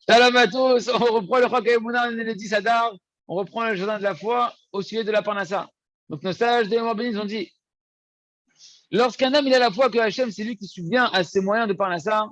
Shalom à tous, on reprend le Chok Emouna, on est le 10 Adar, on reprend le jardin de la foi au sujet de la Parnassa. Donc nos sages des Bénis ont dit, lorsqu'un homme il a la foi que Hachem c'est lui qui subvient à ses moyens de Parnassa,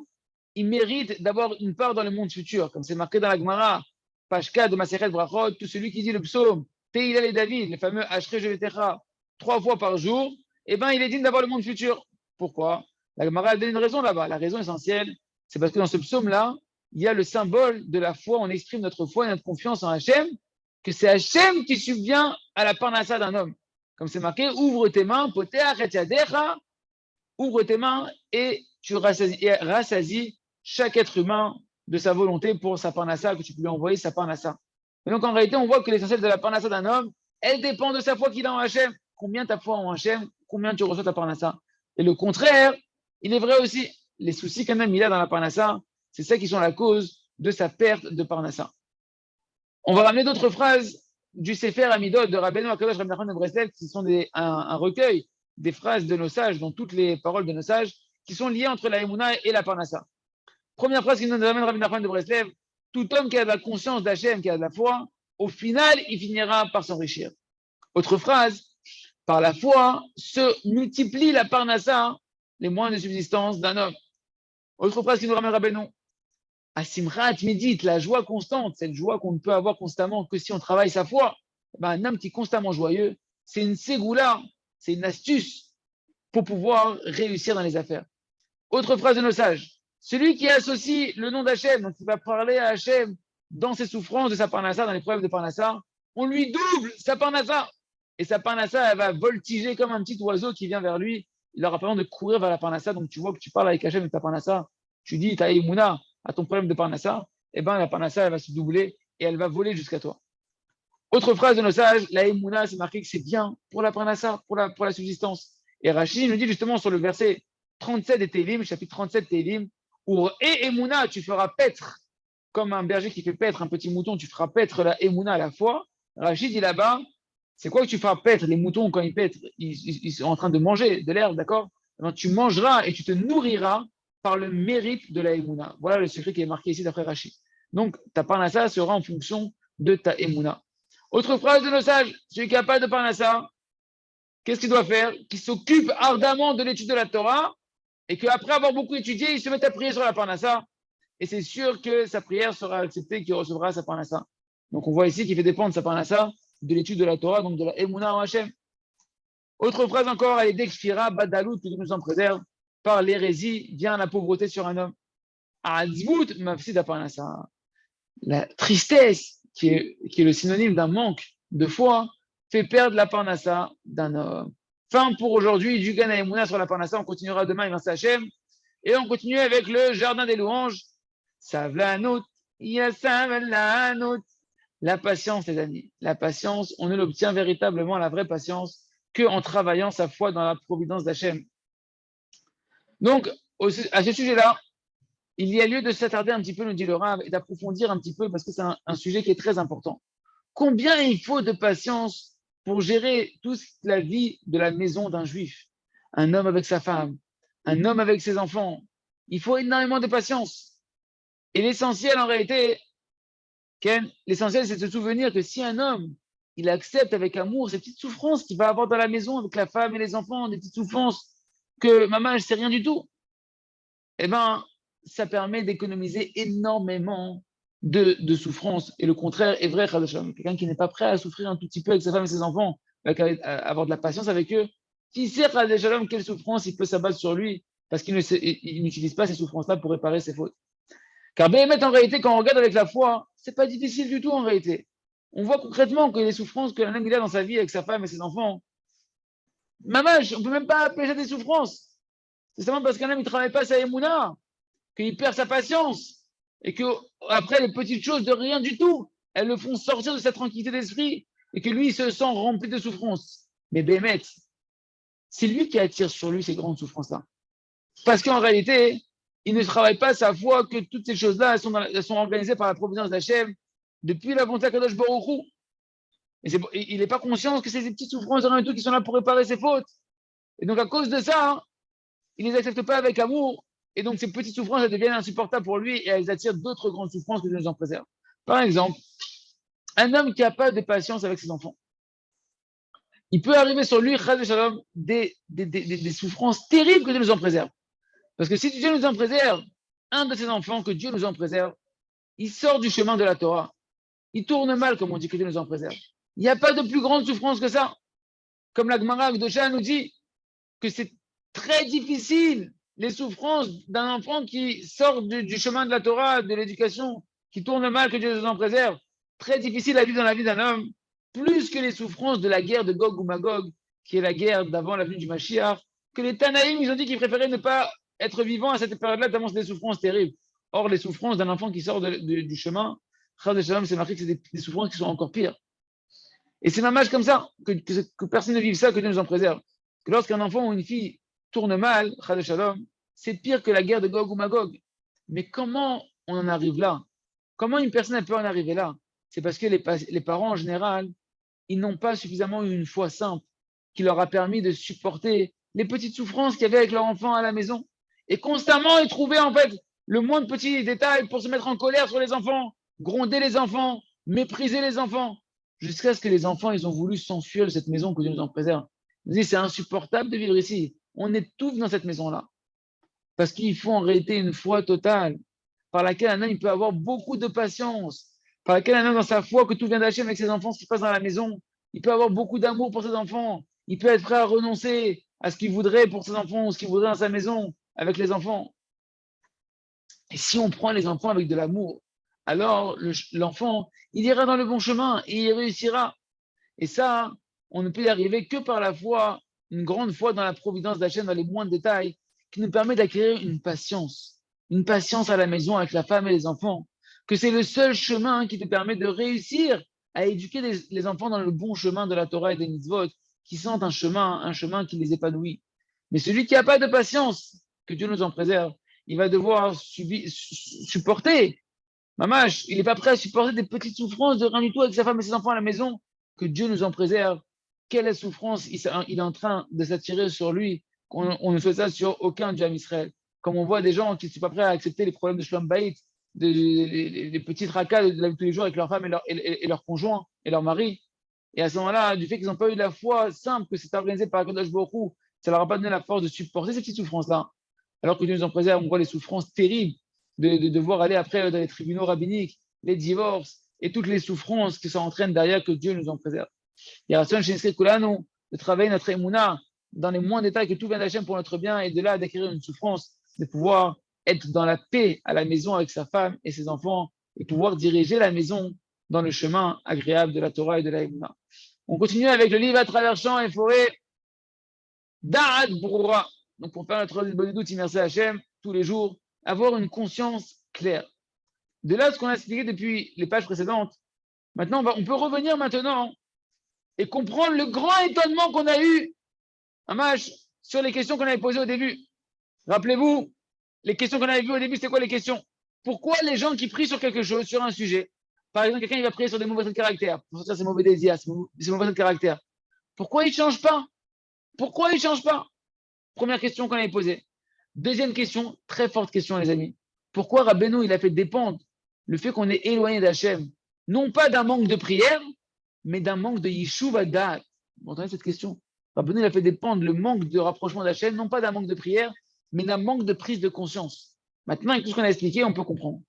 il mérite d'avoir une part dans le monde futur, comme c'est marqué dans la Gemara, Pashka de Maseret Brachot, tout celui qui dit le psaume, Tehillah et David, le fameux Ashre Jevetecha, 3 fois par jour, eh bien il est digne d'avoir le monde futur. Pourquoi? La Gemara a donné une raison là-bas, la raison essentielle, c'est parce que dans ce psaume-là, il y a le symbole de la foi, on exprime notre foi et notre confiance en Hachem, que c'est Hachem qui subvient à la parnassa d'un homme. Comme c'est marqué, ouvre tes mains, poteach et yadecha, ouvre tes mains et tu rassasies chaque être humain de sa volonté pour sa parnassa, que tu peux lui envoyer sa parnassa. Et donc en réalité, on voit que l'essentiel de la parnassa d'un homme, elle dépend de sa foi qu'il a en Hachem. Combien ta foi en Hachem, combien tu reçois ta parnassa. Et le contraire, il est vrai aussi. Les soucis qu'un homme il a dans la parnassa, c'est ça qui sont la cause de sa perte de parnassa. On va ramener d'autres phrases du Sefer Amidot de Rabbeinu Akadosh Rabbi Nachman de Breslev, qui sont un recueil des phrases de nos sages, dont toutes les paroles de nos sages, qui sont liées entre la Emouna et la parnassa. Première phrase qui nous amène Rabbi Nachman de Breslev, tout homme qui a de la conscience d'Hachem, qui a de la foi, au final, il finira par s'enrichir. Autre phrase, par la foi se multiplie la parnassa, les moyens de subsistance d'un homme. Autre phrase qui nous ramène Rabbeinu, Asimrat médite, la joie constante, cette joie qu'on ne peut avoir constamment que si on travaille sa foi. Ben, un homme qui est constamment joyeux, c'est une ségoula, c'est une astuce pour pouvoir réussir dans les affaires. Autre phrase de nos sages, celui qui associe le nom d'Hachem, donc il va parler à Hachem dans ses souffrances de sa parnassa, dans les preuves de parnassa, on lui double sa parnassa. Et sa parnassa, elle va voltiger comme un petit oiseau qui vient vers lui. Il n'aura pas besoin de courir vers la parnassa. Donc tu vois que tu parles avec Hachem de ta parnassa, tu dis, ta Emouna, à ton problème de parnassa, eh ben, la parnassa, elle va se doubler et elle va voler jusqu'à toi. Autre phrase de nos sages, la Emouna, c'est marqué que c'est bien pour la parnassa, pour la subsistance. Et Rachid nous dit justement sur le verset 37 des Télim, chapitre 37 Télim, où et Emouna, tu feras paître, comme un berger qui fait paître un petit mouton, tu feras paître la Emouna à la fois. Rachid dit là-bas, c'est quoi que tu feras paître? Les moutons, quand ils paîtrent, ils sont en train de manger de l'herbe, d'accord? Donc, tu mangeras et tu te nourriras par le mérite de la Emouna. Voilà le secret qui est marqué ici d'après Rachid. Donc, ta parnassa sera en fonction de ta Emouna. Autre phrase de nos sages, celui qui n'a pas de parnassa, qu'est-ce qu'il doit faire? Qu'il s'occupe ardemment de l'étude de la Torah et qu'après avoir beaucoup étudié, il se mette à prier sur la parnassa. Et c'est sûr que sa prière sera acceptée, qu'il recevra sa parnassa. Donc, on voit ici qu'il fait dépendre sa parnassa de l'étude de la Torah, donc de la Emouna en Hachem. Autre phrase encore, elle est d'Ekfira, Badalout, que Dieu nous en préserve, par l'hérésie vient la pauvreté sur un homme. Azbout, mafsid parnassa. La tristesse, qui est le synonyme d'un manque de foi, fait perdre la parnassa d'un homme. Fin pour aujourd'hui du Gana Emouna sur la parnassa. On continuera demain, il Hachem. Et on continue avec le jardin des louanges. Savlanut, Yasavlanut. La patience, les amis. La patience, on ne l'obtient véritablement, la vraie patience, qu'en travaillant sa foi dans la providence d'Hachem. Donc, à ce sujet-là, il y a lieu de s'attarder un petit peu, nous dit le Rav, et d'approfondir un petit peu, parce que c'est un sujet qui est très important. Combien il faut de patience pour gérer toute la vie de la maison d'un juif? Un homme avec sa femme, un homme avec ses enfants. Il faut énormément de patience. Et l'essentiel, en réalité, l'essentiel, c'est de se souvenir que si un homme, il accepte avec amour ces petites souffrances qu'il va avoir dans la maison avec la femme et les enfants, des petites souffrances que maman, elle ne sait rien du tout, eh bien, ça permet d'économiser énormément de souffrances. Et le contraire est vrai, quelqu'un qui n'est pas prêt à souffrir un tout petit peu avec sa femme et ses enfants, avoir de la patience avec eux, qui sait, quelle souffrance il peut s'abattre sur lui parce qu'il n'utilise pas ces souffrances-là pour réparer ses fautes. Car Béhémet, en réalité, quand on regarde avec la foi, c'est pas difficile du tout en réalité. On voit concrètement que les souffrances que l'un a dans sa vie avec sa femme et ses enfants, mamage, on ne peut même pas appeler ça des souffrances. C'est seulement parce qu'un homme ne travaille pas sa émouna, qu'il perd sa patience, et que après les petites choses de rien du tout, elles le font sortir de sa tranquillité d'esprit, et que lui, il se sent rempli de souffrances. Mais Béhémet, c'est lui qui attire sur lui ces grandes souffrances-là. Parce qu'en réalité, il ne travaille pas sa foi que toutes ces choses-là, elles sont organisées par la providence d'Hachem depuis la bonté Kadosh Baruch Hu. Et il n'est pas conscient que c'est des petites souffrances de rien du tout qui sont là pour réparer ses fautes. Et donc, à cause de ça, il ne les accepte pas avec amour. Et donc, ces petites souffrances, elles deviennent insupportables pour lui et elles attirent d'autres grandes souffrances que Dieu nous en préserve. Par exemple, un homme qui n'a pas de patience avec ses enfants, il peut arriver sur lui, chas v'shalom, des souffrances terribles que Dieu nous en préserve. Parce que si Dieu nous en préserve, un de ses enfants, que Dieu nous en préserve, il sort du chemin de la Torah. Il tourne mal, comme on dit, que Dieu nous en préserve. Il n'y a pas de plus grande souffrance que ça. Comme la Gemara Gdosha nous dit que c'est très difficile, les souffrances d'un enfant qui sort du chemin de la Torah, de l'éducation, qui tourne mal, que Dieu nous en préserve. Très difficile à vivre dans la vie d'un homme, plus que les souffrances de la guerre de Gog ou Magog, qui est la guerre d'avant la venue du Mashiach, que les Tanaïm, ils ont dit qu'ils préféraient ne pas être vivants à cette période-là, tellement c'est des souffrances terribles. Or, les souffrances d'un enfant qui sort du chemin, c'est marqué que c'est des souffrances qui sont encore pires. Et c'est dommage comme ça, que personne ne vive ça, que Dieu nous en préserve. Que lorsqu'un enfant ou une fille tourne mal, c'est pire que la guerre de Gog ou Magog. Mais comment on en arrive là? Comment une personne peut en arriver là? C'est parce que les parents, en général, ils n'ont pas suffisamment eu une foi simple qui leur a permis de supporter les petites souffrances qu'il y avait avec leur enfant à la maison. Et constamment, ils trouvaient en fait le moins de petits détails pour se mettre en colère sur les enfants, gronder les enfants, mépriser les enfants, jusqu'à ce que les enfants, ils ont voulu s'enfuir de cette maison, que Dieu nous en préserve. Ils disent, c'est insupportable de vivre ici. On étouffe dans cette maison-là. Parce qu'il faut en réalité une foi totale, par laquelle un homme il peut avoir beaucoup de patience, par laquelle un homme dans sa foi, que tout vient d'Hachem avec ses enfants, ce qui se passe dans la maison, il peut avoir beaucoup d'amour pour ses enfants, il peut être prêt à renoncer à ce qu'il voudrait pour ses enfants, ou ce qu'il voudrait dans sa maison, avec les enfants. Et si on prend les enfants avec de l'amour, alors l'enfant, il ira dans le bon chemin et il réussira. Et ça, on ne peut y arriver que par la foi, une grande foi dans la providence d'Hachem, dans les moindres détails, qui nous permet d'acquérir une patience à la maison avec la femme et les enfants, que c'est le seul chemin qui te permet de réussir à éduquer les enfants dans le bon chemin de la Torah et des mitzvot, qui sentent un chemin qui les épanouit. Mais celui qui n'a pas de patience, que Dieu nous en préserve, il va devoir supporter. Mamash, il n'est pas prêt à supporter des petites souffrances de rien du tout avec sa femme et ses enfants à la maison, que Dieu nous en préserve. Quelle souffrance il est en train de s'attirer sur lui, qu'on ne souhaite ça sur aucun Jam Israël. Comme on voit des gens qui ne sont pas prêts à accepter les problèmes de Shlom Bayit, les petits tracas de la vie de tous les jours avec leur femme et leur conjoint et leur mari. Et à ce moment-là, du fait qu'ils n'ont pas eu la foi simple que c'est organisé par Akadosh Baruch Hu, ça leur a pas donné la force de supporter ces petites souffrances-là. Alors que Dieu nous en préserve, on voit les souffrances terribles de devoir aller après dans les tribunaux rabbiniques, les divorces et toutes les souffrances qui s'entraînent derrière, que Dieu nous en préserve. Il y a de travailler notre émouna dans les moindres détails, que tout vient d'Hachem pour notre bien, et de là d'acquérir une souffrance, de pouvoir être dans la paix à la maison avec sa femme et ses enfants, et pouvoir diriger la maison dans le chemin agréable de la Torah et de la émouna. On continue avec le livre à travers champs et forêts, Da'at Broura. Donc pour faire notre bonne doute, merci Hachem, tous les jours, avoir une conscience claire. De là, ce qu'on a expliqué depuis les pages précédentes, maintenant, on peut revenir maintenant et comprendre le grand étonnement qu'on a eu, Amash, sur les questions qu'on avait posées au début. Rappelez-vous, les questions qu'on avait vues au début, c'était quoi les questions? Pourquoi les gens qui prient sur quelque chose, sur un sujet, par exemple, quelqu'un il va prier sur des mauvais traits de caractère, pour sortir ses mauvais désirs, ses mauvais traits de caractère, pourquoi il ne change pas? Pourquoi il ne change pas? Première question qu'on avait posée. Deuxième question, très forte question, les amis. Pourquoi Rabbeinu, il a fait dépendre le fait qu'on est éloigné d'Hachem, non pas d'un manque de prière, mais d'un manque de Yishuv Adat? Vous entendez cette question? Rabbeinu, il a fait dépendre le manque de rapprochement d'Hachem, non pas d'un manque de prière, mais d'un manque de prise de conscience. Maintenant, avec tout ce qu'on a expliqué, on peut comprendre.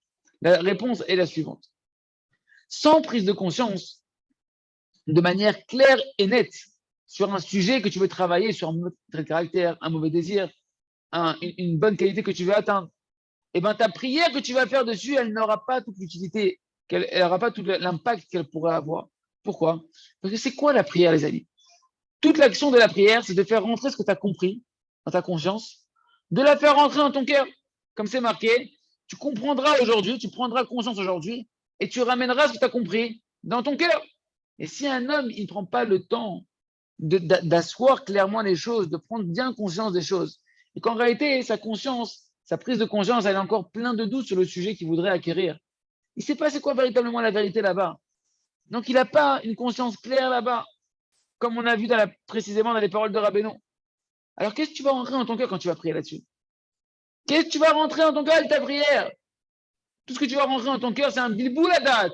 La réponse est la suivante. Sans prise de conscience, de manière claire et nette, sur un sujet que tu veux travailler, sur un mauvais caractère, un mauvais désir, une bonne qualité que tu veux atteindre, et bien ta prière que tu vas faire dessus, elle n'aura pas toute l'utilité, elle n'aura pas tout l'impact qu'elle pourrait avoir. Pourquoi? Parce que c'est quoi la prière, les amis? Toute l'action de la prière, c'est de faire rentrer ce que tu as compris dans ta conscience, de la faire rentrer dans ton cœur. Comme c'est marqué, tu comprendras aujourd'hui, tu prendras conscience aujourd'hui, et tu ramèneras ce que tu as compris dans ton cœur. Et si un homme, il ne prend pas le temps d'asseoir clairement les choses, de prendre bien conscience des choses, et qu'en réalité, sa conscience, sa prise de conscience, elle est encore plein de doutes sur le sujet qu'il voudrait acquérir. Il ne sait pas c'est quoi véritablement la vérité là-bas. Donc, il n'a pas une conscience claire là-bas, comme on a vu précisément dans les paroles de Rabbeinu. Alors, qu'est-ce que tu vas rentrer dans ton cœur quand tu vas prier là-dessus? Qu'est-ce que tu vas rentrer dans ton cœur avec ta prière? Tout ce que tu vas rentrer dans ton cœur, c'est un bilboul à date.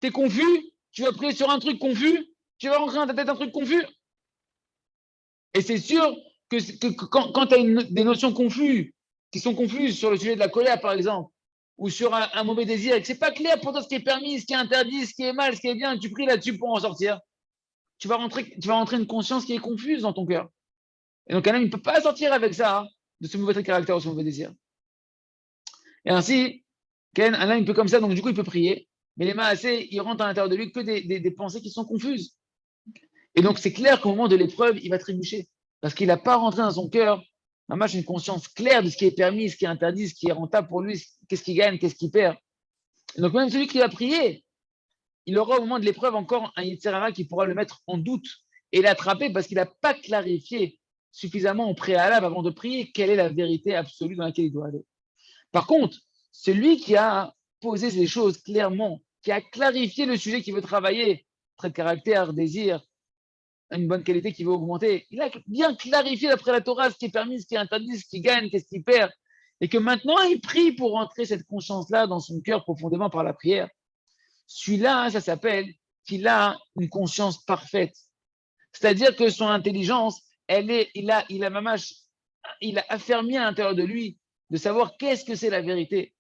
Tu es confus, tu vas prier sur un truc confus, tu vas rentrer dans ta tête un truc confus. Et c'est sûr que quand tu as des notions confuses, qui sont confuses sur le sujet de la colère, par exemple, ou sur un mauvais désir, et que ce n'est pas clair pour toi ce qui est permis, ce qui est interdit, ce qui est mal, ce qui est bien, et tu pries là-dessus pour en sortir, tu vas rentrer une conscience qui est confuse dans ton cœur. Et donc un homme, il ne peut pas sortir avec ça, hein, de ce mauvais trait de caractère ou ce mauvais désir. Et ainsi, un homme, il peut comme ça, donc du coup, il peut prier, mais les mains assez, il rentre à l'intérieur de lui que des pensées qui sont confuses. Et donc, c'est clair qu'au moment de l'épreuve, il va trébucher. Parce qu'il n'a pas rentré dans son cœur, une conscience claire de ce qui est permis, ce qui est interdit, ce qui est rentable pour lui, qu'est-ce qu'il gagne, qu'est-ce qu'il perd. Et donc, même celui qui va prier, il aura au moment de l'épreuve encore un Yitzhara qui pourra le mettre en doute et l'attraper parce qu'il n'a pas clarifié suffisamment au préalable avant de prier quelle est la vérité absolue dans laquelle il doit aller. Par contre, celui qui a posé ces choses clairement, qui a clarifié le sujet qu'il veut travailler, trait de caractère, désir, une bonne qualité qui veut augmenter, il a bien clarifié d'après la Torah ce qui est permis, ce qui est interdit, ce qui gagne, qu'est-ce qui perd, et que maintenant il prie pour rentrer cette conscience-là dans son cœur profondément par la prière. Celui-là, ça s'appelle qu'il a une conscience parfaite. C'est-à-dire que son intelligence, il a affermi à l'intérieur de lui de savoir qu'est-ce que c'est la vérité.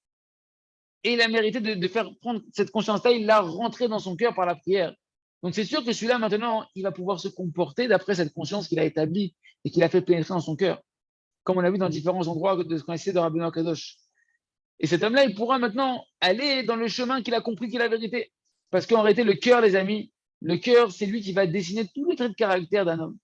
Et il a mérité de faire prendre cette conscience-là, il l'a rentrée dans son cœur par la prière. Donc c'est sûr que celui-là, maintenant, il va pouvoir se comporter d'après cette conscience qu'il a établie et qu'il a fait pénétrer dans son cœur, comme on l'a vu dans différents endroits de ce qu'on a essayé de Rabbeinu Kadosh. Et cet homme-là, il pourra maintenant aller dans le chemin qu'il a compris qui est la vérité. Parce qu'en réalité, le cœur, les amis, le cœur, c'est lui qui va dessiner tous les traits de caractère d'un homme.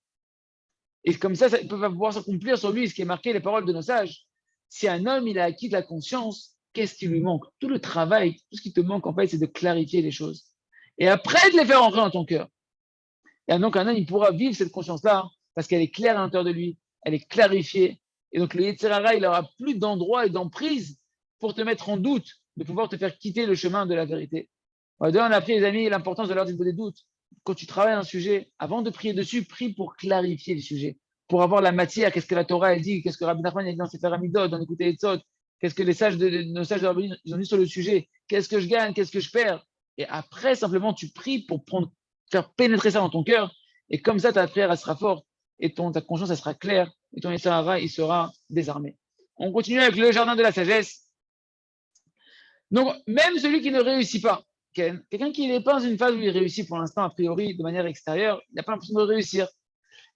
Et comme ça il peut pouvoir s'accomplir sur lui, ce qui est marqué les paroles de nos sages. Si un homme, il a acquis de la conscience, qu'est-ce qui lui manque? Tout le travail, tout ce qui te manque, en fait, c'est de clarifier les choses. Et après, de les faire entrer dans ton cœur. Et donc, un homme, il pourra vivre cette conscience-là parce qu'elle est claire à l'intérieur de lui, elle est clarifiée. Et donc, le Yetzirara, il n'aura plus d'endroit et d'emprise pour te mettre en doute, de pouvoir te faire quitter le chemin de la vérité. D'ailleurs, on a appris, les amis, l'importance de leur dire des doutes. Quand tu travailles un sujet, avant de prier dessus, prie pour clarifier le sujet, pour avoir la matière, qu'est-ce que la Torah elle dit, qu'est-ce que Rabbi Nachman a dit dans Sefer Hamidot, dans l'écouter les Tzot, qu'est-ce que nos sages de Rabbi ils ont dit sur le sujet, qu'est-ce que je gagne, qu'est-ce que je perds. Et après, simplement, tu pries pour faire pénétrer ça dans ton cœur, et comme ça, ta prière, elle sera forte, et ta conscience, elle sera claire, et ton Yetzirara, il sera désarmé. On continue avec le jardin de la sagesse. Donc, même celui qui ne réussit pas, quelqu'un qui n'est pas dans une phase où il réussit pour l'instant, a priori, de manière extérieure, il n'a pas l'impression de réussir,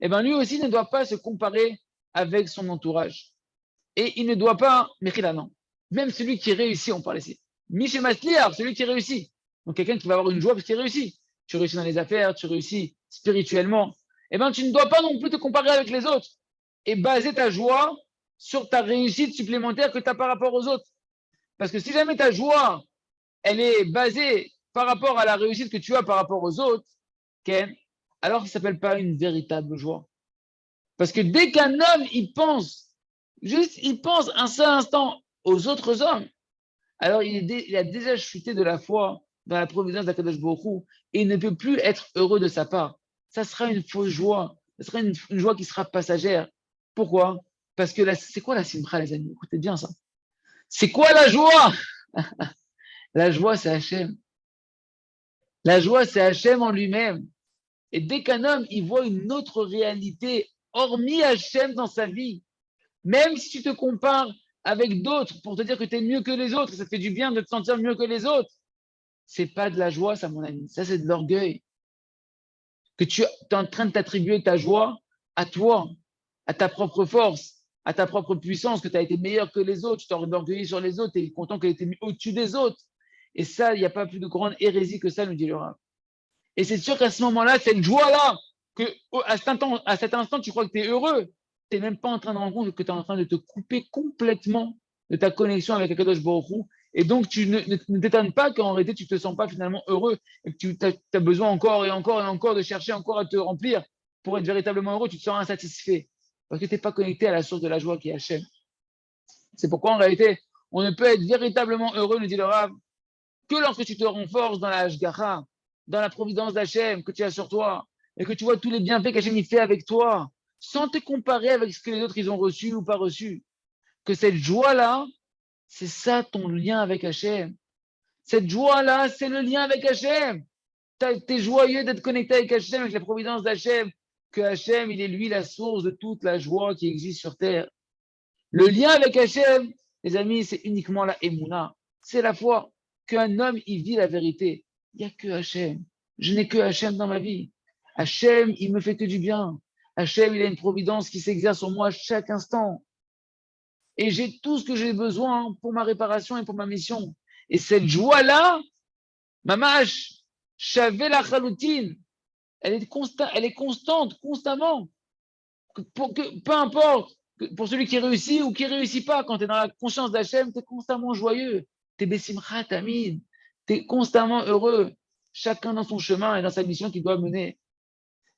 et bien lui aussi ne doit pas se comparer avec son entourage. Et il ne doit pas, non. Même celui qui réussit, on parle ici. Michel Masliar, celui qui réussit. Donc quelqu'un qui va avoir une joie parce qu'il réussit. Tu réussis dans les affaires, tu réussis spirituellement. Et bien tu ne dois pas non plus te comparer avec les autres et baser ta joie sur ta réussite supplémentaire que tu as par rapport aux autres. Parce que si jamais ta joie, elle est basée par rapport à la réussite que tu as par rapport aux autres, Ken, alors ça ne s'appelle pas une véritable joie. Parce que dès qu'un homme, il pense un seul instant aux autres hommes, alors il a déjà chuté de la foi dans la providence d'Akadosh Baruch Hu et il ne peut plus être heureux de sa part. Ça sera une fausse joie. Ça sera une joie qui sera passagère. Pourquoi? Parce que c'est quoi la simcha, les amis? Écoutez bien ça. C'est quoi la joie? La joie, c'est Hachem. La joie, c'est Hachem en lui-même. Et dès qu'un homme, il voit une autre réalité, hormis Hachem dans sa vie, même si tu te compares avec d'autres pour te dire que tu es mieux que les autres, ça te fait du bien de te sentir mieux que les autres, c'est pas de la joie, ça, mon ami. Ça, c'est de l'orgueil. Que tu es en train de t'attribuer ta joie à toi, à ta propre force, à ta propre puissance, que tu as été meilleur que les autres, tu t'es orgueilli sur les autres, tu es content qu'elle était mis au-dessus des autres. Et ça, il n'y a pas plus de grande hérésie que ça, nous dit le Rav. Et c'est sûr qu'à ce moment-là, cette joie-là, à cet instant, tu crois que tu es heureux, tu n'es même pas en train de rendre compte que tu es en train de te couper complètement de ta connexion avec Akadosh Baruch Hu. Et donc, tu ne t'étonnes pas qu'en réalité, tu ne te sens pas finalement heureux et que tu as besoin encore et encore et encore de chercher encore à te remplir pour être véritablement heureux. Tu te sens insatisfait parce que tu n'es pas connecté à la source de la joie qui est Hachem. C'est pourquoi en réalité, on ne peut être véritablement heureux, nous dit le Rav, que lorsque tu te renforces dans la Hashgacha, dans la providence d'Hachem que tu as sur toi, et que tu vois tous les bienfaits qu'Hachem y fait avec toi, sans te comparer avec ce que les autres ils ont reçu ou pas reçu. que cette joie-là, c'est ça ton lien avec Hachem. Cette joie-là, c'est le lien avec Hachem. Tu es joyeux d'être connecté avec Hachem, avec la providence d'Hachem, que Hachem, il est lui la source de toute la joie qui existe sur terre. Le lien avec Hachem, les amis, c'est uniquement la Emouna. C'est la foi qu'un homme, il vit la vérité. Il n'y a que Hachem. Je n'ai que Hachem dans ma vie. Hachem, il me fait que du bien. Hachem, il a une providence qui s'exerce sur moi chaque instant. Et j'ai tout ce que j'ai besoin pour ma réparation et pour ma mission. Et cette joie-là, mamash, Shavé la chaloutine, elle est constante, constamment. Peu importe, pour celui qui réussit ou qui ne réussit pas, quand tu es dans la conscience d'Hachem, tu es constamment joyeux. Tu es Bessimcha Tamid. Tu es constamment heureux. Chacun dans son chemin et dans sa mission qu'il doit mener.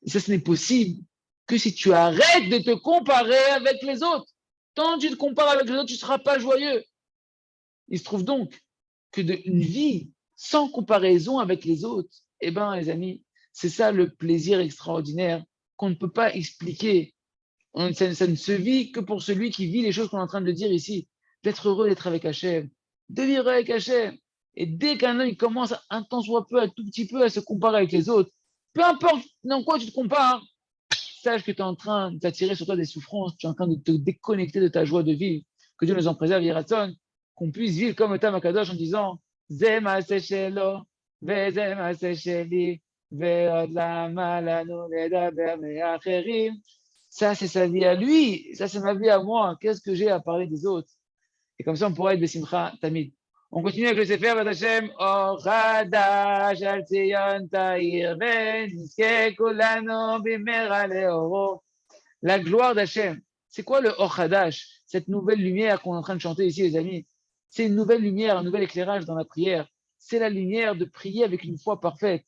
Et ça, ce n'est possible que si tu arrêtes de te comparer avec les autres. Tant que tu te compares avec les autres, tu ne seras pas joyeux. Il se trouve donc que une vie sans comparaison avec les autres, eh bien, les amis, c'est ça le plaisir extraordinaire qu'on ne peut pas expliquer. Ça ne se vit que pour celui qui vit les choses qu'on est en train de dire ici. D'être heureux d'être avec Hachem, de vivre avec Hachem. Et dès qu'un homme il commence un tant soit peu, un tout petit peu à se comparer avec les autres, peu importe dans quoi tu te compares, sache que tu es en train d'attirer sur toi des souffrances, tu es en train de te déconnecter de ta joie de vivre. Que Dieu nous en préserve, Yiraton, qu'on puisse vivre comme Tam Akadosh en disant Ze maaseh shelo, veze maaseh sheli, ve'od lama lanu ledaber me'acherim. Ça, c'est sa vie à lui. Ça, c'est ma vie à moi. Qu'est-ce que j'ai à parler des autres? Et comme ça, on pourra être Besimcha Tamid. On continue avec le Sefer Bat Hashem. Or Chadash al Tzion Ta'ir V'nizke kulanu bimera leoro. La gloire d'Hachem. C'est quoi le Or Chadash? Cette nouvelle lumière qu'on est en train de chanter ici, les amis. C'est une nouvelle lumière, un nouvel éclairage dans la prière. C'est la lumière de prier avec une foi parfaite.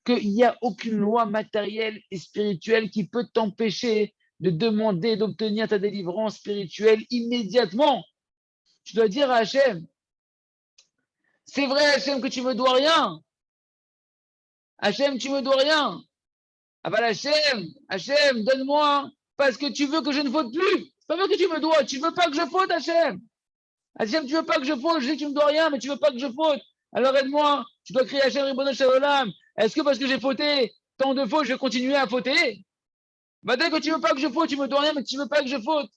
Qu'il n'y a aucune loi matérielle et spirituelle qui peut t'empêcher de demander, d'obtenir ta délivrance spirituelle immédiatement. Tu dois dire à Hachem, c'est vrai Hachem que tu me dois rien. Hachem, tu me dois rien. Ah bah Hachem, donne-moi parce que tu veux que je ne faute plus. C'est pas vrai que tu me dois, tu veux pas que je faute Hachem. Hachem, tu veux pas que je faute, je dis que tu me dois rien, mais tu veux pas que je faute. Alors aide-moi, tu dois crier Hachem Ribono Shel Olam. Est-ce que parce que j'ai fauté tant de fois, je vais continuer à fauter? Bah dès que tu veux pas que je faute, tu me dois rien, mais tu veux pas que je faute.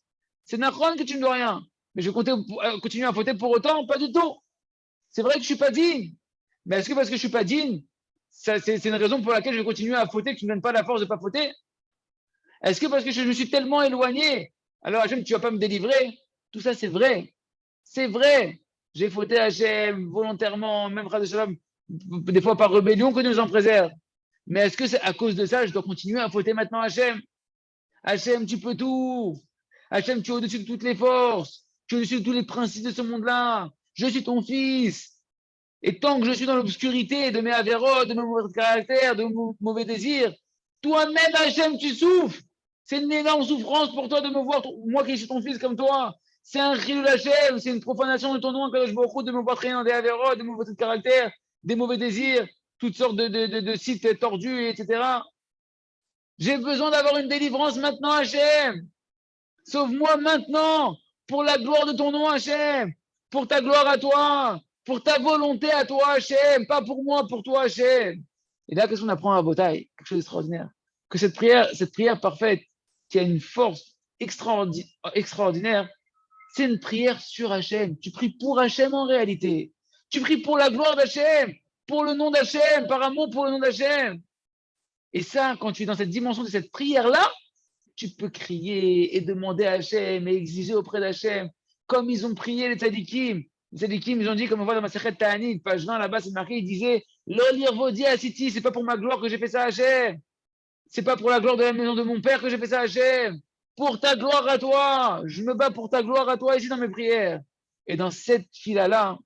C'est Nachron que tu me dois rien. Mais je vais continuer à fauter pour autant? Pas du tout. C'est vrai que je suis pas digne. Mais est-ce que parce que je suis pas digne, c'est une raison pour laquelle je vais continuer à fauter, que tu ne me donnes pas la force de pas fauter? Est-ce que parce que je me suis tellement éloigné, alors Hachem, tu vas pas me délivrer? Tout ça, c'est vrai. C'est vrai. J'ai fauté Hachem volontairement, même des fois par rébellion, que Dieu nous en préserve. Mais est-ce que c'est à cause de ça, je dois continuer à fauter maintenant Hachem? Hachem, tu peux tout. Hachem, tu es au-dessus de toutes les forces. Tu es au-dessus de tous les principes de ce monde-là. Je suis ton fils. Et tant que je suis dans l'obscurité de mes avérotes, de mes mauvais caractères, de mes mauvais désirs, toi-même, Hachem, tu souffres. C'est une énorme souffrance pour toi de me voir, moi qui suis ton fils comme toi. C'est un chilul Hachem, c'est une profanation de ton nom, Kadosh Baruch Hu, de me voir traîner dans des avérotes, de mauvais caractères, des mauvais désirs, toutes sortes de sites tordus, etc. J'ai besoin d'avoir une délivrance maintenant, Hachem. Sauve-moi maintenant, pour la gloire de ton nom, Hachem. Pour ta gloire à toi, pour ta volonté à toi, Hachem. Pas pour moi, pour toi, Hachem. Et là, qu'est-ce qu'on apprend à Botaï? Quelque chose d'extraordinaire. Que cette prière parfaite, qui a une force extraordinaire, c'est une prière sur Hachem. Tu pries pour Hachem en réalité. Tu pries pour la gloire d'Hachem, pour le nom d'Hachem, par amour pour le nom d'Hachem. Et ça, quand tu es dans cette dimension de cette prière-là, tu peux crier et demander à Hachem et exiger auprès d'Hachem, comme ils ont prié les tzadikim. Les tzadikim, ils ont dit, comme on voit dans ma Sechet Ta'anit, page 20, là-bas, c'est marqué, ils disaient, L'Olir Vodi Asiti, c'est pas pour ma gloire que j'ai fait ça à Hachem. C'est pas pour la gloire de la maison de mon père que j'ai fait ça à Hachem. Pour ta gloire à toi. Je me bats pour ta gloire à toi ici dans mes prières. Et dans cette fila-là,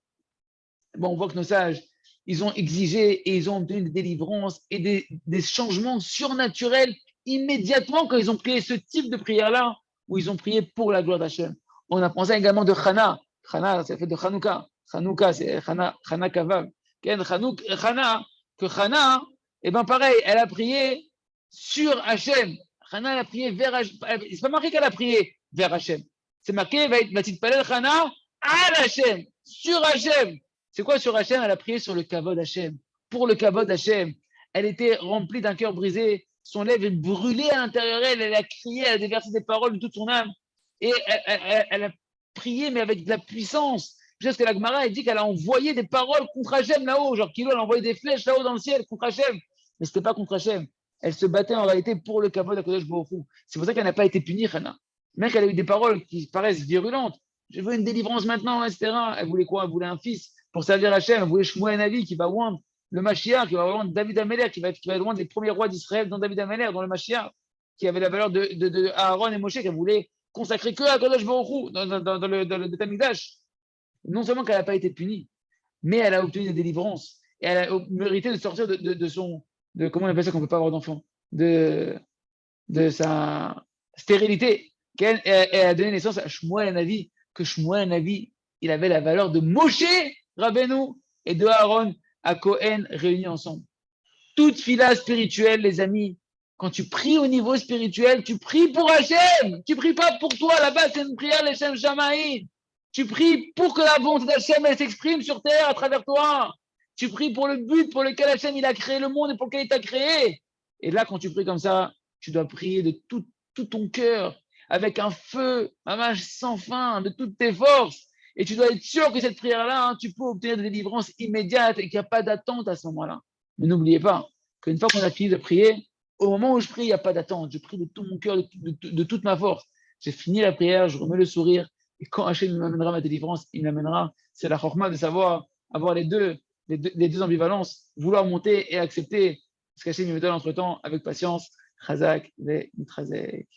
bon, on voit que nos sages, ils ont exigé et ils ont obtenu des délivrances et des changements surnaturels immédiatement quand ils ont prié ce type de prière-là, où ils ont prié pour la gloire d'Hachem. On apprend ça également de Chana. Chana, c'est fait de Chanouka. Chanouka, c'est Chana Kavav. Chana, que Chana, eh bien pareil, elle a prié sur Hachem. Chana, elle a prié vers Hachem. C'est pas marqué qu'elle a prié vers Hachem. C'est marqué, Vatitpalel Chana al Hashem, sur Hashem. C'est quoi sur Hashem? Elle a prié sur le kavod Hashem, pour le kavod Hashem. Elle était remplie d'un cœur brisé, son lèvre est brûlée à l'intérieur d'elle, elle a crié, elle a déversé des paroles de toute son âme. Et elle a prié, mais avec de la puissance. Parce que la Gemara, elle dit qu'elle a envoyé des paroles contre Hachem là-haut. Genre, Kilo, elle a envoyé des flèches là-haut dans le ciel contre Hachem. Mais ce n'était pas contre Hachem. Elle se battait en réalité pour le kavod d'Akadosh Baruch Hu. C'est pour ça qu'elle n'a pas été punie, Hana. Même qu'elle a eu des paroles qui paraissent virulentes. Je veux une délivrance maintenant, etc. Elle voulait quoi? Elle voulait un fils pour servir Hachem. Elle voulait Shmuel Navi qui va oindre le Mashiach, qui va oindre David Ameler, qui va oindre les premiers rois d'Israël dans David Ameler, dans le Mashiach, qui avait la valeur de Aaron et Moshe, qu'elle voulait consacrer que à Akadosh Baruch Hu dans le Tamikdash. Non seulement qu'elle n'a pas été punie, mais elle a obtenu des délivrances. Et elle a mérité de sortir de son. Comment on appelle ça qu'on ne peut pas avoir d'enfant? De sa stérilité. Elle a donné naissance à Shmuel Navi, que Shmuel Navi, il avait la valeur de Moshe Rabbeinu et de Aaron à Cohen réunis ensemble. Toute fila spirituelle, les amis, quand tu pries au niveau spirituel, tu pries pour Hachem. Tu pries pas pour toi. Là-bas, c'est une prière, l'Hachem Shamaï. Tu pries pour que la volonté d'Hachem, elle s'exprime sur terre à travers toi. Tu pries pour le but pour lequel Hachem, il a créé le monde et pour lequel il t'a créé. Et là, quand tu pries comme ça, tu dois prier de tout ton cœur, avec un feu, un match sans fin, de toutes tes forces. Et tu dois être sûr que cette prière-là, hein, tu peux obtenir des délivrances immédiates et qu'il n'y a pas d'attente à ce moment-là. Mais n'oubliez pas qu'une fois qu'on a fini de prier, au moment où je prie, il n'y a pas d'attente. Je prie de tout mon cœur, de toute ma force. J'ai fini la prière, je remets le sourire. Et quand Hachem m'amènera ma délivrance, il m'amènera. C'est la chorma de savoir avoir les deux ambivalences, vouloir monter et accepter ce qu'Hachem me donne entre-temps avec patience. Chazak ve mitrazek.